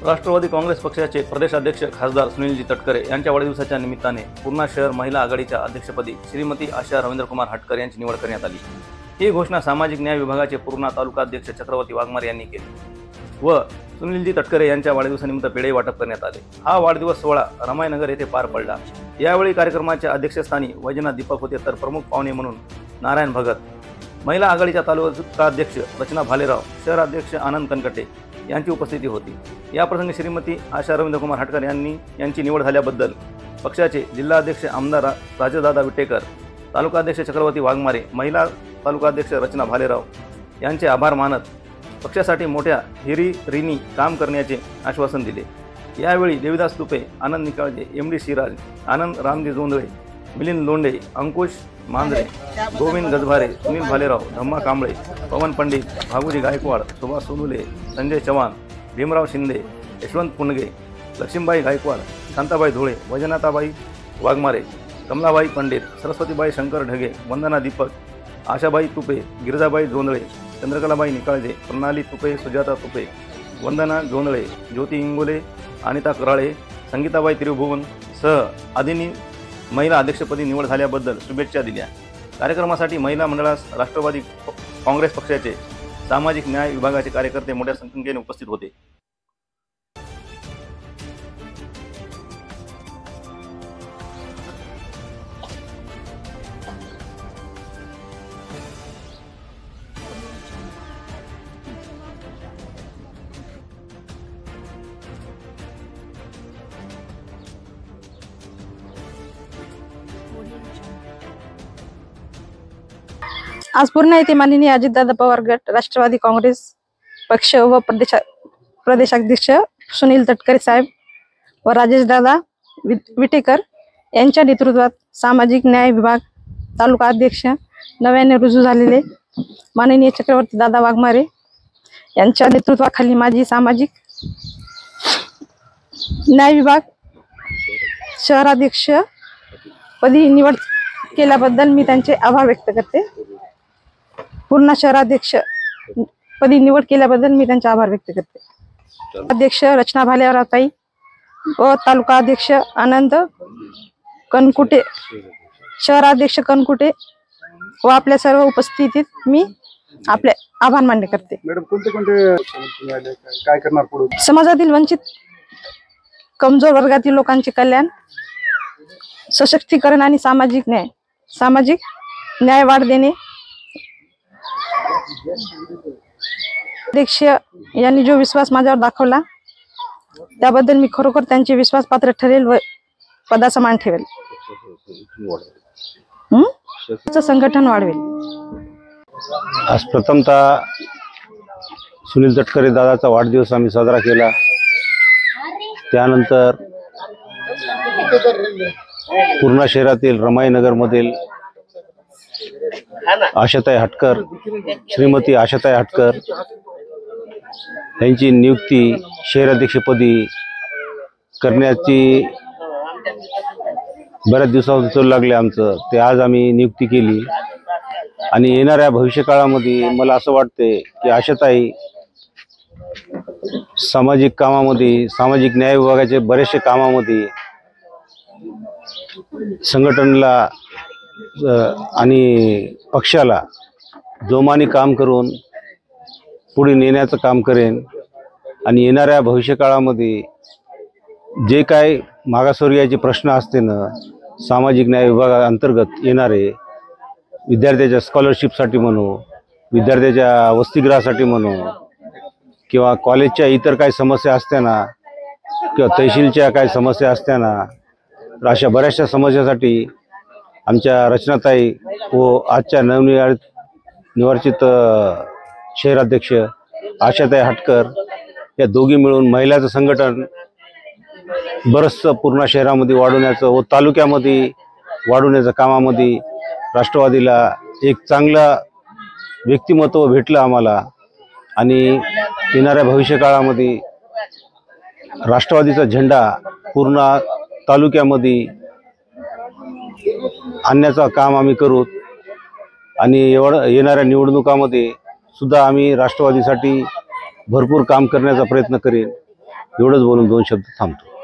राष्ट्रवादी काँग्रेस पक्षाचे प्रदेशाध्यक्ष खासदार सुनीलजी तटकरे यांच्या वाढदिवसाच्या निमित्ताने पूर्णा शहर महिला आघाडीच्या अध्यक्षपदी श्रीमती आशा रवींद्रकुमार हटकर यांची निवड करण्यात आली। ही घोषणा सामाजिक न्याय विभागाचे पूर्णा तालुका अध्यक्ष चक्रवर्ती वाघमारे यांनी केली व सुनीलजी तटकरे यांच्या वाढदिवसानिमित्त पेढे वाटप करण्यात आले। हा वाढदिवस सोहळा रमायनगर येथे पार पडला। यावेळी कार्यक्रमाच्या अध्यक्षस्थानी वैजनाथ दीपक होते, तर प्रमुख पाहुणे म्हणून नारायण भगत, महिला आघाडीच्या तालुका अध्यक्ष रचना भालेराव, शहर अध्यक्ष आनंद कनकटे यांची उपस्थिती होती। या प्रसंगी श्रीमती आशा रवींद्रकुमार हटकर यांची निवड झाल्याबद्दल पक्षाचे जिल्हाध्यक्ष आमदार राजदादा विटेकर, तालुका अध्यक्ष चक्रवर्ती वाघमारे, महिला तालुका अध्यक्ष रचना भालेराव यांचे आभार मानत पक्षासाठी मोठ्या हिरिरीने काम करण्याचे आश्वासन दिले। यावेळी देविदास तुपे, आनंद निकाळजे, एमडी सिराज, आनंद रामजी जोंधळे, मिलिंद लोंढे, अंकुश मांजरे, गोविंद गजभारे, सुनील भालेराव, धम्मा कांबळे, पवन पंडित, भागुजी गायकवाड, सुभाष सोनुले, संजय चव्हाण, भीमराव शिंदे, यशवंत पुणगे, लक्ष्मीबाई गायकवाड, शांताबाई धुळे, वैजनाथाबाई वाघमारे, कमलाबाई पंडित, सरस्वतीबाई शंकर ढगे, वंदना दीपक, आशाबाई तुपे, गिरिजाबाई जोंधळे, चंद्रकलाबाई निकाळजे, प्रणाली तुपे, सुजाता तुपे, वंदना जोंधळे, ज्योती इंगोले, अनिता कराळे, संगीताबाई त्रिभुवन सह आदींनी महिला अध्यक्षपदी निवड झाल्याबद्दल शुभेच्छा दिल्या। कार्यक्रमासाठी महिला मंडळास राष्ट्रवादी काँग्रेस पक्षाचे सामाजिक न्याय विभागाचे कार्यकर्ते मोठ्या संख्येने उपस्थित होते। आज पूर्णा येथे माननीय अजितदादा पवार गट, राष्ट्रवादी काँग्रेस पक्ष व प्रदेशाध्यक्ष सुनील तटकरे साहेब व राजेशदादा विटेकर यांच्या नेतृत्वात सामाजिक न्याय विभाग तालुका अध्यक्ष नव्याने रुजू झालेले माननीय चक्रवर्ती दादा वाघमारे यांच्या नेतृत्वाखाली माझी सामाजिक न्याय विभाग शहराध्यक्ष पदी निवड केल्याबद्दल मी त्यांचे आभार व्यक्त करते। पूर्णा शहराध्यक्ष पदी निवड केल्याबद्दल मी त्यांचे आभार व्यक्त करते। अध्यक्ष रचना भालेराव ताई व तालुका अध्यक्ष आनंद कनकुटे, शहराध्यक्ष कनकुटे व आपल्या सर्व उपस्थितीत मी आपले आभार मान्य करते। मॅडम, कोणते काय करणार पुढे? समाजातील वंचित कमजोर वर्गातील लोकांचे कल्याण, सशक्तीकरण आणि सामाजिक न्याय वाढ देणे। अध्यक्ष यांनी जो विश्वास माझ्यावर दाखवला त्याबद्दल मी खरोखर त्यांचे विश्वास पात्र ठरेल व पदाचा ठेवेल, संघटन वाढवेल। आज प्रथमतः सुनील तटकरे दादाचा वाढदिवस आम्ही साजरा केला। त्यानंतर पूर्णा शहरातील रमाईनगर मधील आशाताई हटकर, श्रीमती आशाताई हटकर यांची नियुक्ती शहराध्यक्षपदी करण्याची बऱ्याच दिवसापासून चालू लागले आमचं, ते आज आम्ही नियुक्ती केली। आणि येणाऱ्या भविष्यकाळामध्ये मला असं वाटते की आशाताई सामाजिक कामामध्ये, सामाजिक न्याय विभागाचे बरेचसे कामामध्ये संघटनेला आणि पक्षाला जोमाने काम करून पुढे नेण्याचं काम करेन। आणि येणाऱ्या भविष्यकाळामध्ये जे काय मागासवर्गीयाचे प्रश्न असते ना, सामाजिक न्याय विभागाअंतर्गत येणारे विद्यार्थ्याच्या स्कॉलरशिपसाठी म्हणू, विद्यार्थ्याच्या वसतिगृहासाठी म्हणू, किंवा कॉलेजच्या इतर काही समस्या असताना किंवा तहसीलच्या काही समस्या असताना, अशा बऱ्याचशा समस्यासाठी आमच्या रचनाताई व आजच्या नवनिर्वाचित शहराध्यक्ष आशाताई हटकर या दोघी मिळून महिलाचं संघटन बरंचसं पूर्णा शहरामध्ये वाढवण्याचं व तालुक्यामध्ये वाढवण्याच्या कामामध्ये राष्ट्रवादीला एक चांगला व्यक्तिमत्व भेटलं आम्हाला। आणि येणाऱ्या भविष्यकाळामध्ये राष्ट्रवादीचा झेंडा पूर्णा तालुक्यामध्ये आणण्याचं काम आम्ही करू आणि येणाऱ्या निवडणुकामध्ये सुद्धा आम्ही राष्ट्रवादीसाठी भरपूर काम करण्याचा प्रयत्न करेन. एवढंच बोलून 2 शब्द थांबतो.